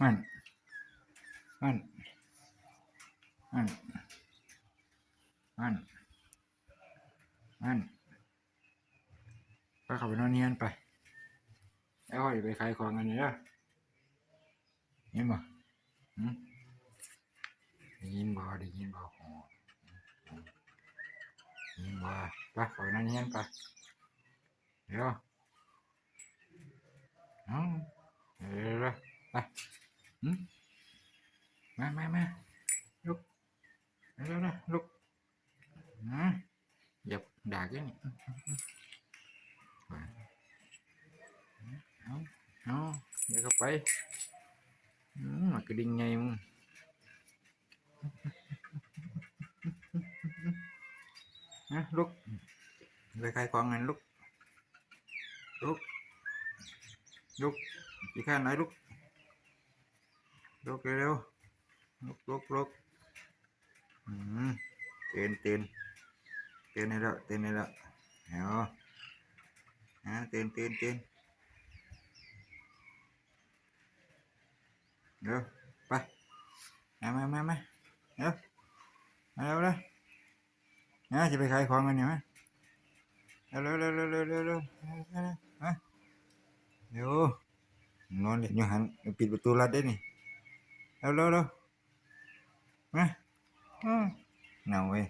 มันมันมันมันมันไปเข้าไปนอนเนียนไปแล้วค่อยไปขายของกันนี่นะเห็นบ่ได้ยินบ่ได้ยินบ่โอ้ได้ยินบ่ไปเข้าไปนอนเนียนไปเดี๋ยวเอาเดี๋ยวไปมาลุกเร็วลุกอย่าด่ากันนี่เอาเดี๋ยวเข้าไปมากระดิ่งไงมึงลุกไปขายของกันลุกอีกข้างไหนลุกเร็วลุกเตือนให้แล้วเดี๋ยวเตือนเดี๋ยวไปมาเดี๋ยวมาเร็วจะไปขายของกันเนี่ยเร็วเดี๋ยวนอนเล่นอยู่หันปิดประตูรัดได้นี่เร็วมาหนาวเว้ย